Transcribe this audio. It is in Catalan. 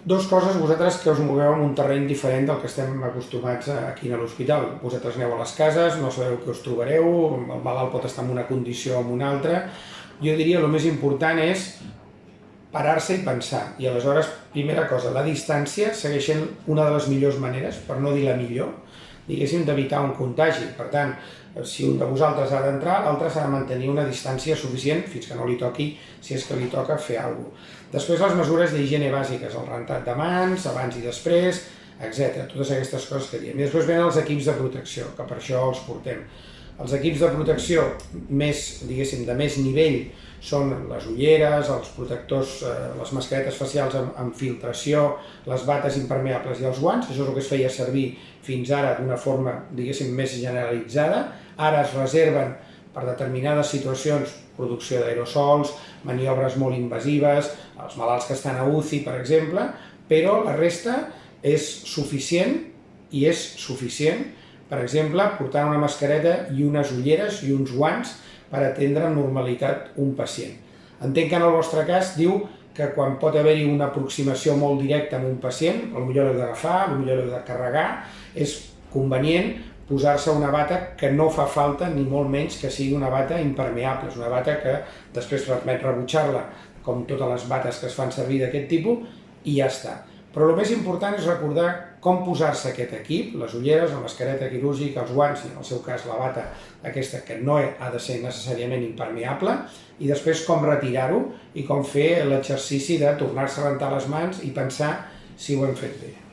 Dos coses, vosaltres que us moveu en un terreny diferent del que estem acostumats aquí a l'hospital. Vosaltres aneu a les cases, no sabeu què us trobareu, el malalt pot estar en una condició o en una altra. Jo diria que el més important és parar-se i pensar. I aleshores, primera cosa, la distància segueix sent una de les millors maneres, per no dir la millor, diguéssim, d'evitar un contagi. Per tant, si un de vosaltres ha d'entrar, l'altre s'ha de mantenir una distància suficient fins que no li toqui, si és que li toca, fer alguna cosa. Després, les mesures d'higiene bàsiques, el rentat de mans, abans i després, etc. Totes aquestes coses que diem. I després venen els equips de protecció, que per això els portem. Els equips de protecció més, diguéssim, de més nivell són les ulleres, els protectors, les mascaretes facials amb filtració, les bates impermeables i els guants. Això és el que es feia servir fins ara d'una forma, diguéssim, més generalitzada. Ara es reserven per determinades situacions, producció d'aerosols, maniobres molt invasives, els malalts que estan a UCI, per exemple, però la resta és suficient i és suficient, per exemple, portant una mascareta i unes ulleres i uns guants per atendre amb normalitat un pacient. Entenc que en el vostre cas diu que quan pot haver-hi una aproximació molt directa amb un pacient, potser l'heu d'agafar, potser l'heu de carregar, és convenient posar-se una bata que no fa falta ni molt menys que sigui una bata impermeable, és una bata que després permet rebutjar-la, com totes les bates que es fan servir d'aquest tipus, i ja està. Però el més important és recordar com posar-se aquest equip, les ulleres, la mascareta quirúrgica, els guants, i en el seu cas la bata aquesta que no ha de ser necessàriament impermeable, i després com retirar-ho i com fer l'exercici de tornar-se a rentar les mans i pensar si ho hem fet bé.